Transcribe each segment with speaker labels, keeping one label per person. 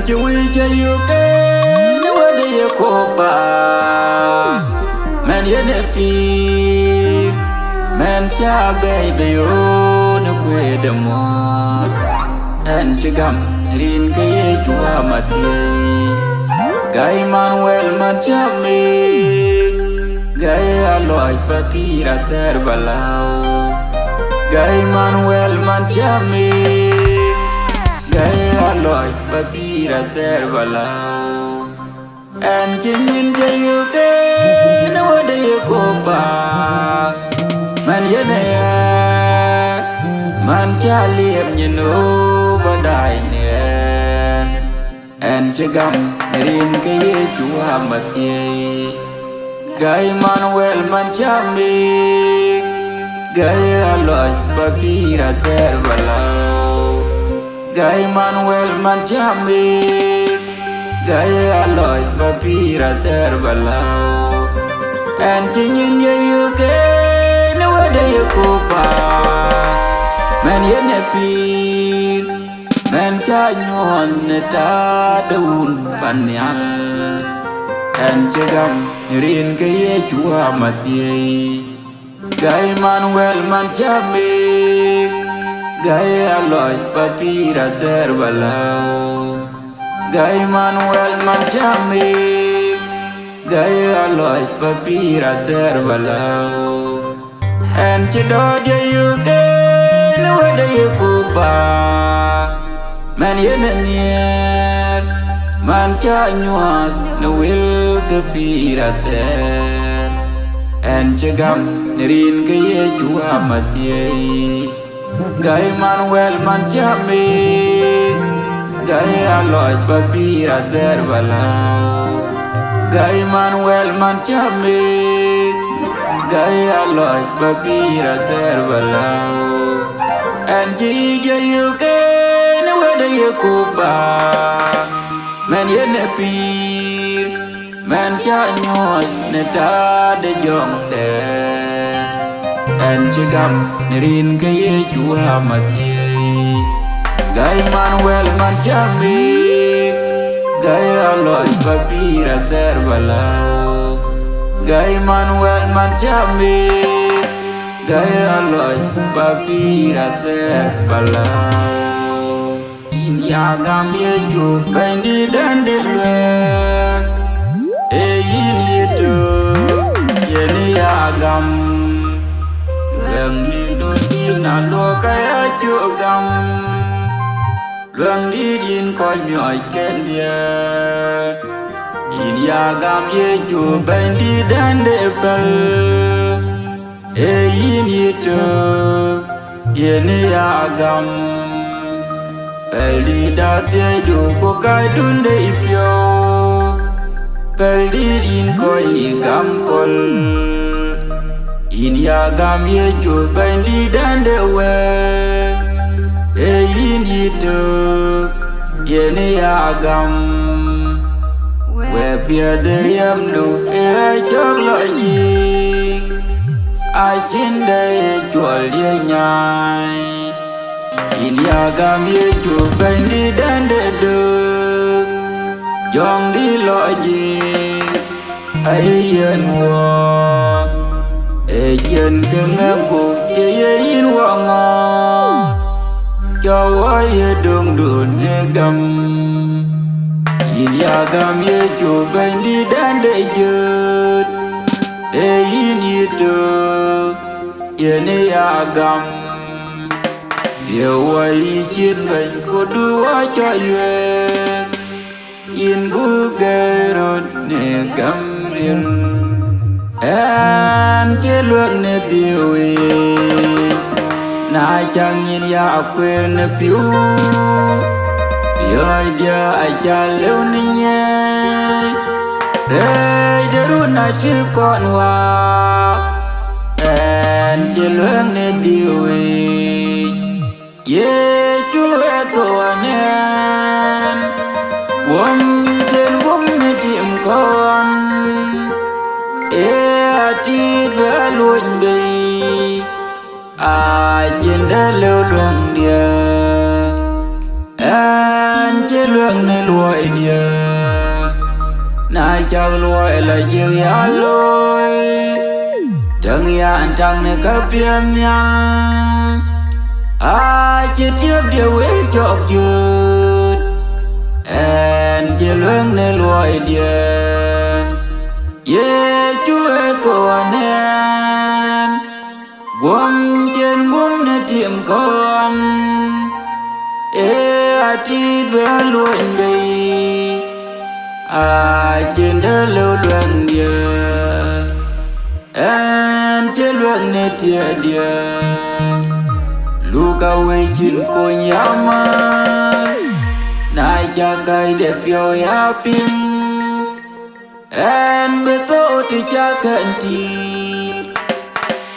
Speaker 1: chui cho yêu cái nó ở đây cô bà man yên pi man cha baby ô nó quê đầm hoa anh chỉ gầm rin cái chua mà thiê gai manuel man cha mi gai aloy papi ra ter balau gai manuel man cha mi gai aloy papi ra ter balau anh chỉ nhìn cho yêu cái nó ở đây cô bà man yên man cha liệp nhìn ô và đại nè anh chỉ gầm rin cái chua mà thiê gai manuel man cha mi gai aloy papi ra ter balau gai manuel man cha mi gai aloy papi ra ter balau anh chỉ nhìn như cái nó ở đây cô bà man yên pi man cha nhon ta đun pan nhang anh chỉ gầm rin cái chua mà thiê gai manuel man cha mi gai aloy papi ra ter balau gai manuel man cha mi gai aloy papi ra ter balau anh chỉ đó dia yêu cái nó ở đây cô bà man yên nhiệt man cha nhos nó will papi ra ter anh chỉ gầm rin cái chua mà thiê gai manuel man cha mi gai aloy papi ra ter balau gai manuel man cha mi gai aloy papi ra ter balau anh chỉ cho yêu cái nó ở đây cô bà man yên pi man cha nhos ne ta de yong de anh chỉ gầm rin cái chua mà thiê gai manuel man cha mi gai aloy papi ra ter balau gai manuel man cha mi gai aloy papi ra ter balau in ya gam ye ju ben di dan de le e yin ye tu ye ni ya gam lần đi đôi khi na lo cái chu gam lần đi din coi nhoi ken dia in ya gam ye ju ben di dan de bal e yin ye tu ye ni ya gam peldi da te du ko kai dun de ipyo peldi din coi gam kol in ya gam ye ju ben di dan de we e yin ye tu ye ni ya gam we pia de yam lu e chok lo yi ai chin de chuol ye nhai in ya gam ye ju ben di dan de du yong di lo yi ai yen wo e chen ke ngam ku che ye yin wa ngo cho ai ye dung dun ye gam in ya gam ye ju ben di dan de jut e yin ye tu ye ne ya gam điều ai chiến gần có đua cho ye in bu ge rot ne gam rin an che luận ne điều na chang in ya quên ne piu ai dia ai cha leu ni nhé đây đứa na chứ con hoa anh chỉ luyện nên tiêu ye chúa thua nên quăng trên quăng nên tìm con e ti đã luôn đi ai trên đã leo luồng dia anh chỉ chế lượng này lùi địa nai chào lùi là chiều ya lùi chẳng ya chẳng này có phiền nha chỉ tiếp điều ấy cho chữ en chế lượng này lùi địa ye chúa của nên quăng trên quăng nơi tiệm con ti bé luôn đi trên đó lâu luận địa en chế luận nơi tiệt địa lu cao quay chín cô nhà mà nai cha cây đẹp phiêu ya pin en bê tô thì cha cận ti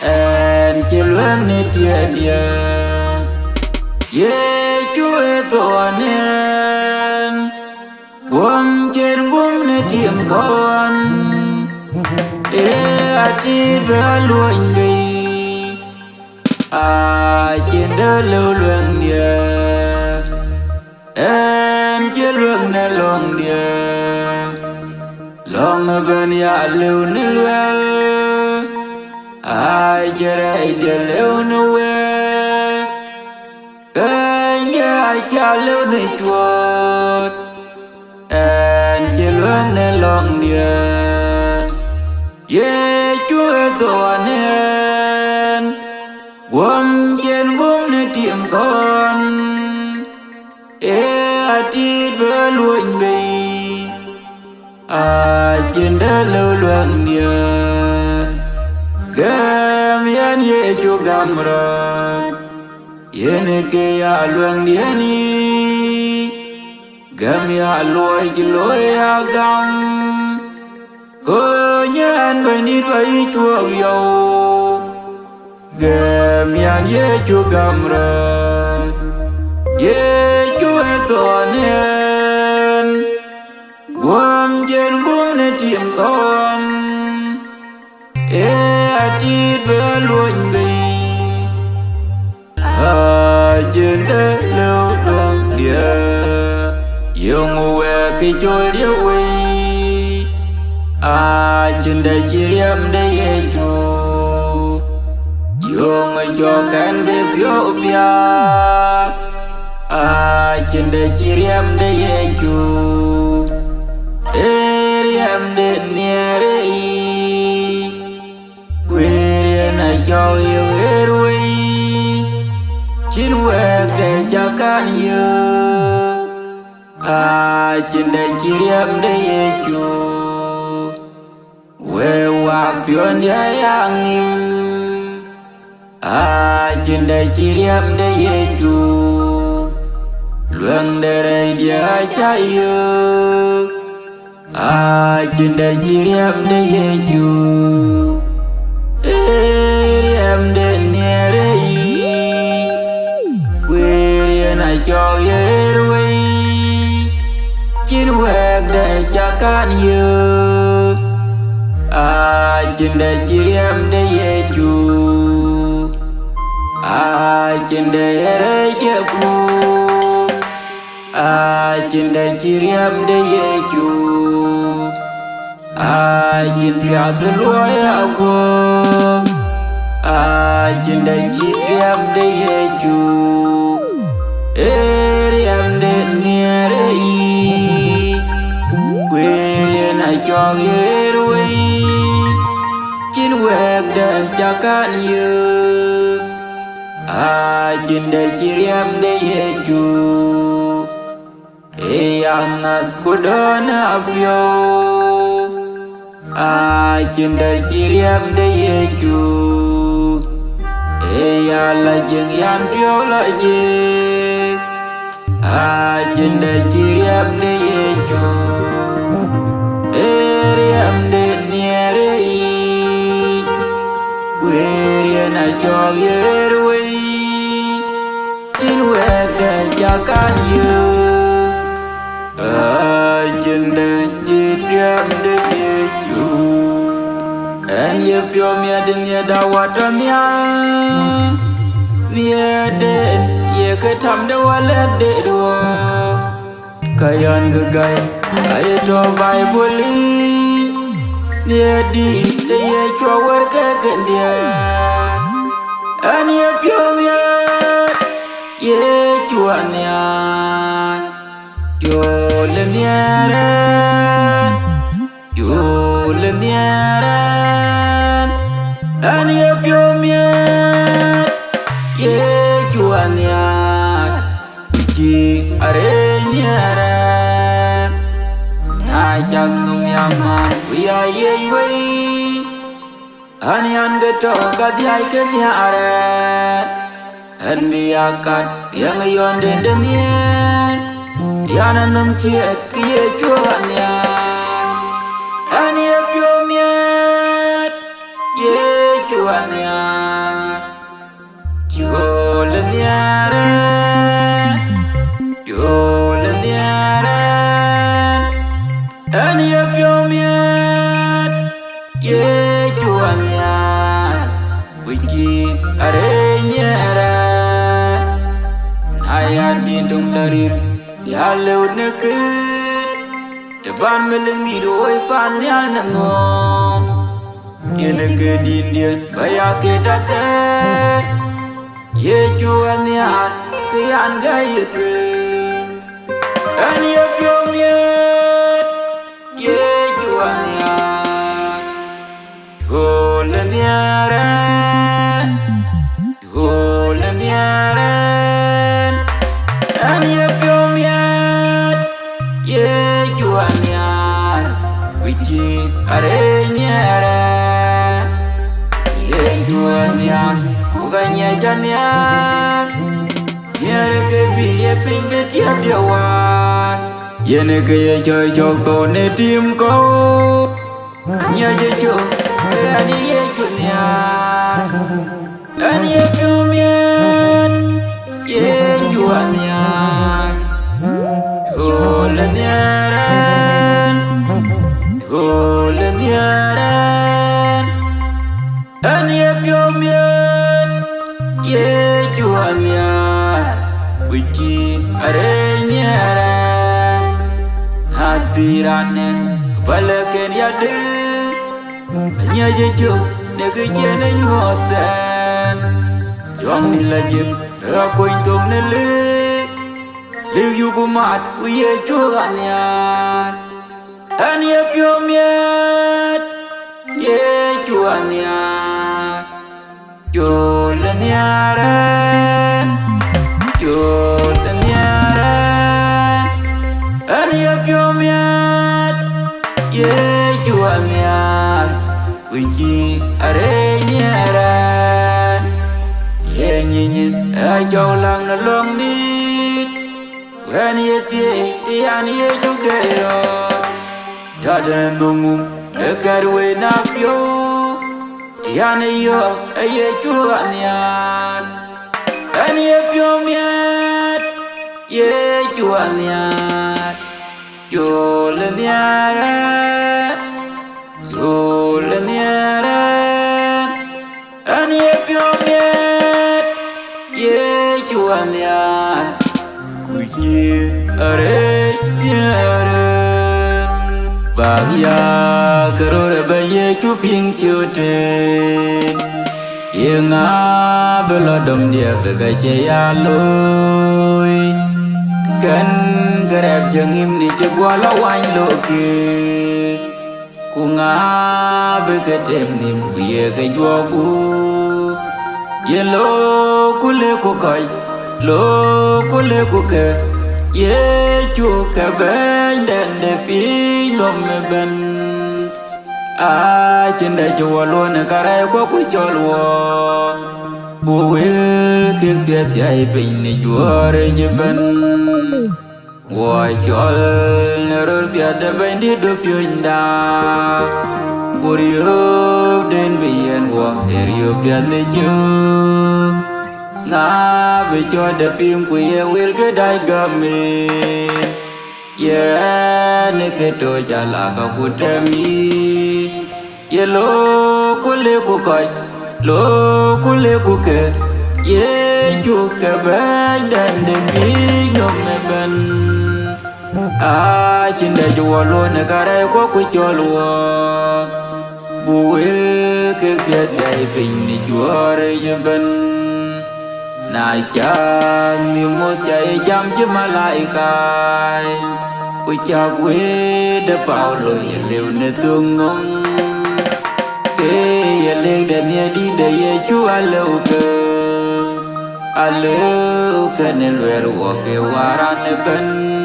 Speaker 1: en chế luận nơi tiệt địa ye chúa tổ nên quăng trên quăng nơi tiệm con ti bé luôn đi trên đó lâu luận địa en chế luận nơi lòng địa lòng bên ya lưu nơi lưu chế đây địa lưu nơi cha lưu nơi chuột en chế luận nơi lòng địa ye chúa tổ nên quăng trên quăng nơi tiệm con ti bé luôn đi trên đó lâu luận địa gam yan ye chu gam ra ye ke ya luận địa ni gam ya lôi chỉ lôi ya gam cô nhân bên đi với chùa dầu gam yan ye chu gam ra ye chúa tổ nên quăng trên quăng nơi tiệm con ti bé luôn đi trên đất lâu luận địa yêu ngồi cái chôi điêu quỳ trên đây chỉ em đây chú yêu người cho can bếp yêu bia trên đây chỉ em đây chú em đến nhà đây quê này cho yêu đuôi chín quẹt để cho can yêu trên đây chỉ em đây chú quê hoa phiền dài hàng nghìn trên đây chỉ em đây chú luận đây dia chạy yêu trên đây chỉ em đây chú em đến nhà đây quê này cho ye đuôi chín quẹt để cho can yêu trên đây chỉ em đây chú trên đây địa phù trên đây chỉ em đây chú trên cả thứ lối cô trên đây chỉ em đây chú em đến nghe đây quê này cho ghé đuôi chín quẹt để cho can yêu trên đây chỉ em đây chú angat ko đơn abyo trên đây chỉ em đây chú là chừng yan phiêu lại gì trên đây chỉ em đây chú em đến nhà đây quê này cho ghé đuôi chín quẹt để cho can yêu trên đây chỉ em đây chú en ye phiêu mía đừng ye đau quá mía mía đến ye cái thầm đâu lết để đùa kayan gagai ay to bay boli dia di dia chawar ka gandia ani pyom ya ye chuanya yo leniara ani pyom ya ye chuanya ki areniara ajang nung yaman wiya ye wei ani an gato kadiai kenyara an biakat yang yon den denien yana nung chiet kiye chuanya ani pyomyat ye chuanya Joleniara ani pyomyat ye chuanya wiki arenyara naya dindung larir ya leut nekut depan melengi doi pan ya nengom ye nekut dindian bayake datar ye chuanya kian gaya ke ani pyomyat ye chuanya Joleniara ani pyomyat ye chuanya wiki arenyara ye chuanya bukannya janian nyere ke biye pingbe tiap diawan yene ke ye chơi chok to ne tim ko nya ye chok ani ye chunya ani pyomyat ye chuanya Joleniara ani pyomyat ye chuanya wiki arenyara hatirane kepalakan yade hanya jejo negeri nengotan jom nilajib aku intum nele liu kumat uye chuanya ani pyomyat ye chuanya Joleniara ani pyomyat ye chuanya wiki arenyara ye nyinyi ajau lang na long nit wen ye ti ani ye jugayo jaden dumum ekarwe na pyo yani yo ye chuanya ani pyomyat ye chuanya Joleniara ani pyomyat ye chuanya kuji arenyara bagya karore baye chuping chute yenga belodom dia begaje yaloi kan garab jengim ni chegwala wine loke kunga begatem nim ye gajwagu yelo kule kukai lo kule kuke ye chuka ben den de pi lom ben a chinda jwalo ne kare ko ku cholwo buwe ke fiat yai pin ni juare jeben wa chol ne rol fiat de ben di do pyinda Uriyo den bien wa erio piat ne ju na ve cho de pim ku ye wil ke dai game ye ne ke to jala ka ku temi ye lo kule ku kai lo kule ku ke ye ju ke ben den de bi no me ben Chin da chua luôn cả đây có quý cho lùa bùi cái kia chạy bình đi chua rồi cho bên nai cha như một chạy chăm chứ mà lại cài quý cha quý đã bảo lời liều nơi tương ngông cái lên để nghe đi để chúa lâu cơ lâu cái nên luyện ruột cái waran bên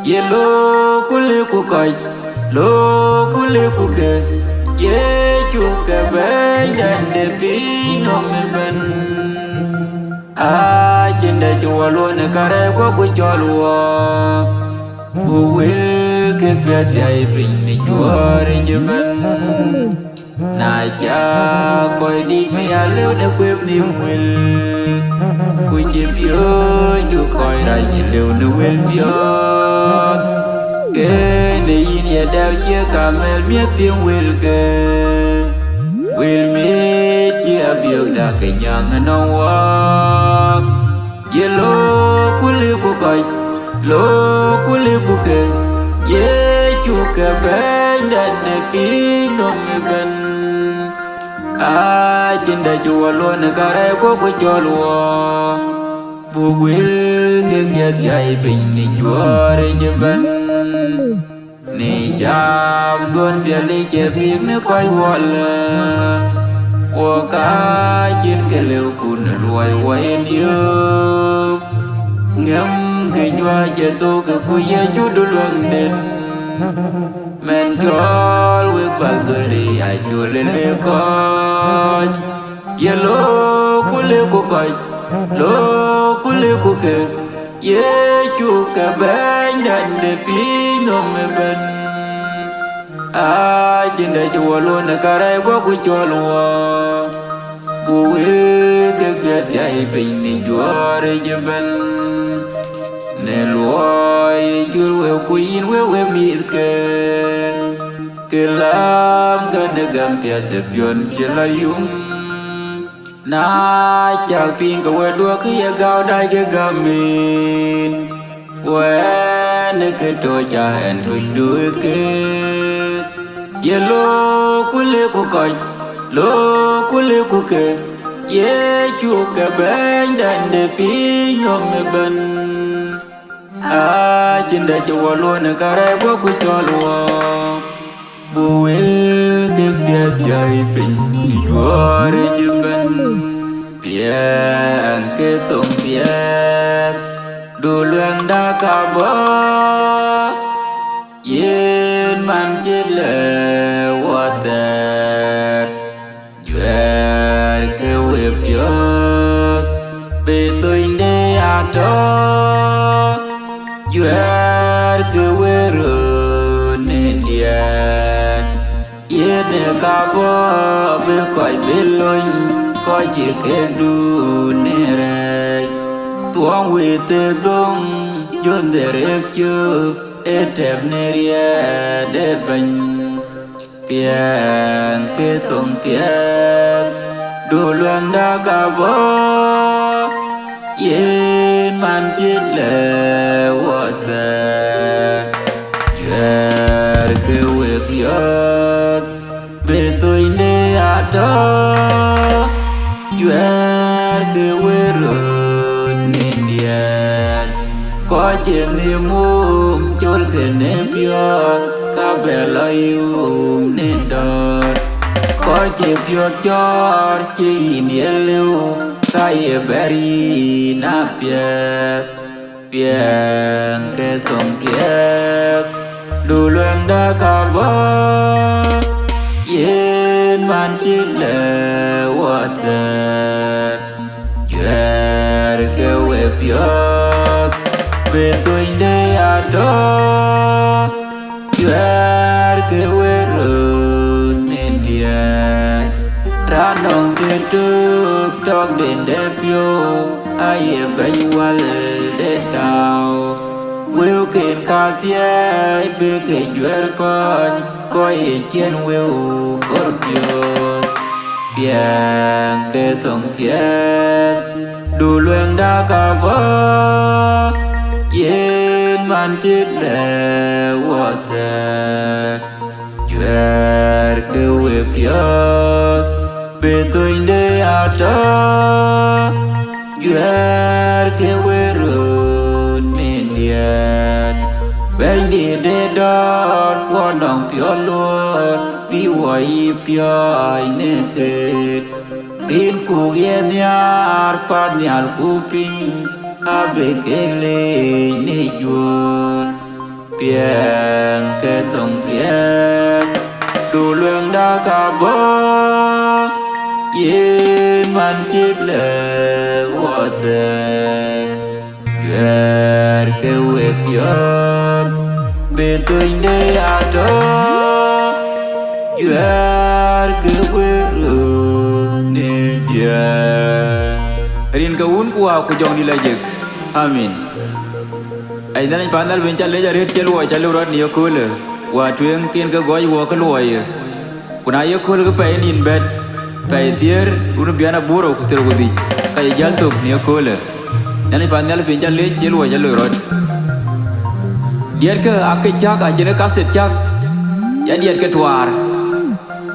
Speaker 1: ye lo kule ku kai lo kule ku ke ye chu ke ben dan de pi no me ben chin da chu lo ne kare ko ku cho lo bu we ke pya jai pin ni chu re je ben na cha koi đi me ya leo ne ku ni mwil ku je pyo ju koi ra je leo ne wel pyo cái này nhìn đau chia camel miết tiếng will ke will miết chia biểu đã cái nhà ngân hoa ye lo kuli ku kai lo kuli ku ke ye chu ke ben dan ne pi no me ben chin da chu lo ne kare ko ku cho lo bu will ke ya jai bin ni chuar je ben ni jam đuôn bia ly che biết nếu coi gọi là qua cá trên cái lều cùn loài quay nhớ ngắm cái nhòa che tô cái cùi ye chút đôi luồng đền men cho quyết bạc tôi đi ai chưa lên lều coi ye lô cú lều của coi lô cú lều của kề ye chu cả bên đàn để pi no me ben chin da chu luôn cả đây có quý cho lùa bùi cái kia chạy bình ni chua re je ben ne lùa chu we queen we mi ke lam cái ne gam pia te pion che la yum na chak pin ka we đua kia gao dai ke gamin we ne ke to cha en tu đuôi ke ye lo kule ku kai lo kule ku ke ye chu ke ben dan de pi no me ben chin da chu lo ne kare ko ku cho lo bu el ke pia jai pin ni go re je ben pia ke tong pia du luang da ka ba yên man chết lệ hoa tệ duyên kêu hiệp giấc về tôi đây đó duyên kêu quê rồi nên điện yên nè ca bó về coi bên lối coi chỉ cái đu nè rè tuang huệ tê đông chôn để rét chưa etep neria de ben pian ke tong pian du luang da ka bo yen man chit le wa ta yer ke we pian be tôi ne ata yer ke we ro nindian có chuyện niềm mong chôn cái nếp yo ta bè lại nên đợt có chuyện yo cho chỉ nhớ lưu ta ye beri na pia pia cái thong kia du luang da ka ba yên man chít lệ wa ta yer ke we pia về tôi đây đó duyên cái quê rồi nên điện ra nông tiền trước trong đền đẹp vô ai bên qua để tàu will kiện ca tiết về cái duyên con coi trên will có được biển cái thằng thiết đủ luyện đã cả vỡ yên mà man chết lệ wa ta Juer ke we piot Be tôi để à đó Juer ke we rut min diat Bên đi để đọt Qua nòng piot luôn Bi wai piot nê tết Rin ku ye nyar Par nyal ku ping Abe kele ne juon Piang ke tong piang Du luang da ka bo Ye man chip le water Yuer ke we piang Be tuin de ato Yuer ke we ru ne dia Rin ka un ku aku jong di lajek Amin Ai dan pandal bencal le jaret celu chalu rat ni okul wa tueng tin ka goy wo ka loy kuna ye kul ka pe nin bet pe tier unu biana buro ku ter gudi kay jal tok ni okul dan pandal bencal le celu chalu rat diar ka akechak ajene ka set chak ya diar ka twar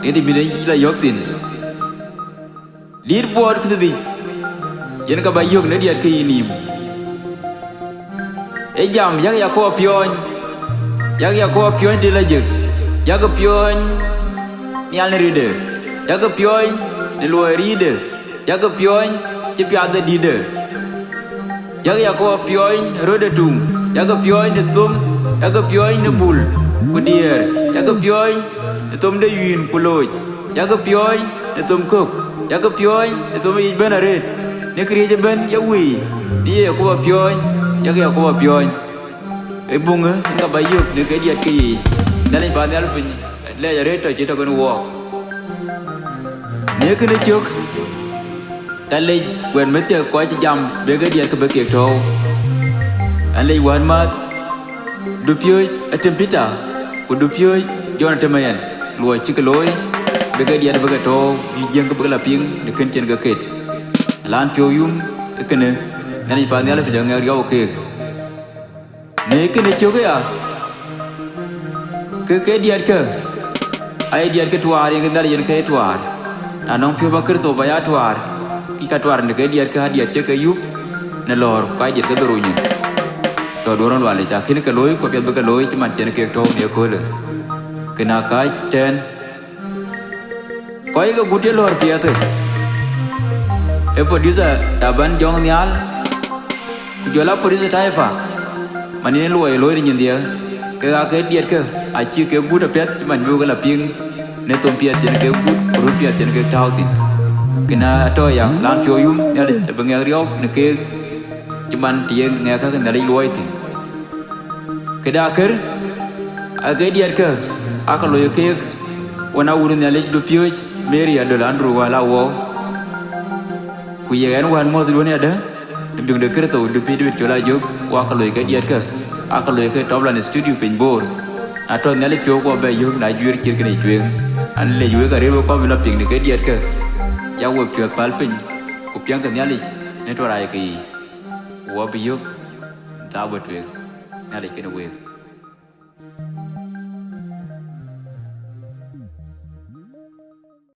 Speaker 1: dedi bidai la yoktin dir bor ku di yen ka bayok ne diar ka yinim Ejam yak yakko pion di lajek yak pion nyal ride yak pion ni luar ride yak pion cepiada dide yak yakko pion rode tung yak pion ni tum yak pion ni bul kudier yak pion ni tum de yun puloj yak pion ni tum kok yak pion ni tum i benaret ni kriye ben yawi dia yakko pion yak yakko pion bunga nga bayuk ni ke dia ki dalin pa dal pin le ya reto ci to gon wo ne ke ne chuk tale wen me che ko ci jam be ke dia ke be ke to ale wan ma du pyo atem pita ko du pyo jon temayan lo ci ke loy be ke dia be ke to yi jeng ke be la ping ne ken chen ke ket lan pyo yum ke ne dalin pa dal pin nga yo ke ne ke ne choke ya ke diar ke ai diar ke tuar yang kendar yang ke tuar anong pyo bakir to baya tuar ki ka tuar ne ke diar ke hadiat che ke yup ne lor kai diar ke dorunya to doron wale ta kin ke loy ko pyo be ke loy cuman chen ke to ne ko le kena kai ten koi ke gudye lor pia te e producer taban jong nyal ku jola producer taifa Mani luai loi ni dia ke ke diet ke aci ke gud apet cuman bu la ping ne tom pia chen ke gud rupiah chen ke tau tin kena to yang lan pyo yum ya le bengang riop ne ke cuman dia nge ka ke dari luai tin ke da ker age diet ke aka loi ke wana urun ya le du pio meri ya dolan ru wala wo ku ye an wan mo zulu ne ada Deng de kerto de pi duit jola jog wa ka loy ka diet ka aka loy ka toblan studio pin bor ato nyale pyo ko be yog na juir kir kini jueng an le yue ka rewo ko bila ping de ka diet ka ya wo pyo pal pin ku pyang ka nyale ne to rai ki wa bi yog ta bo twe nyale ke no we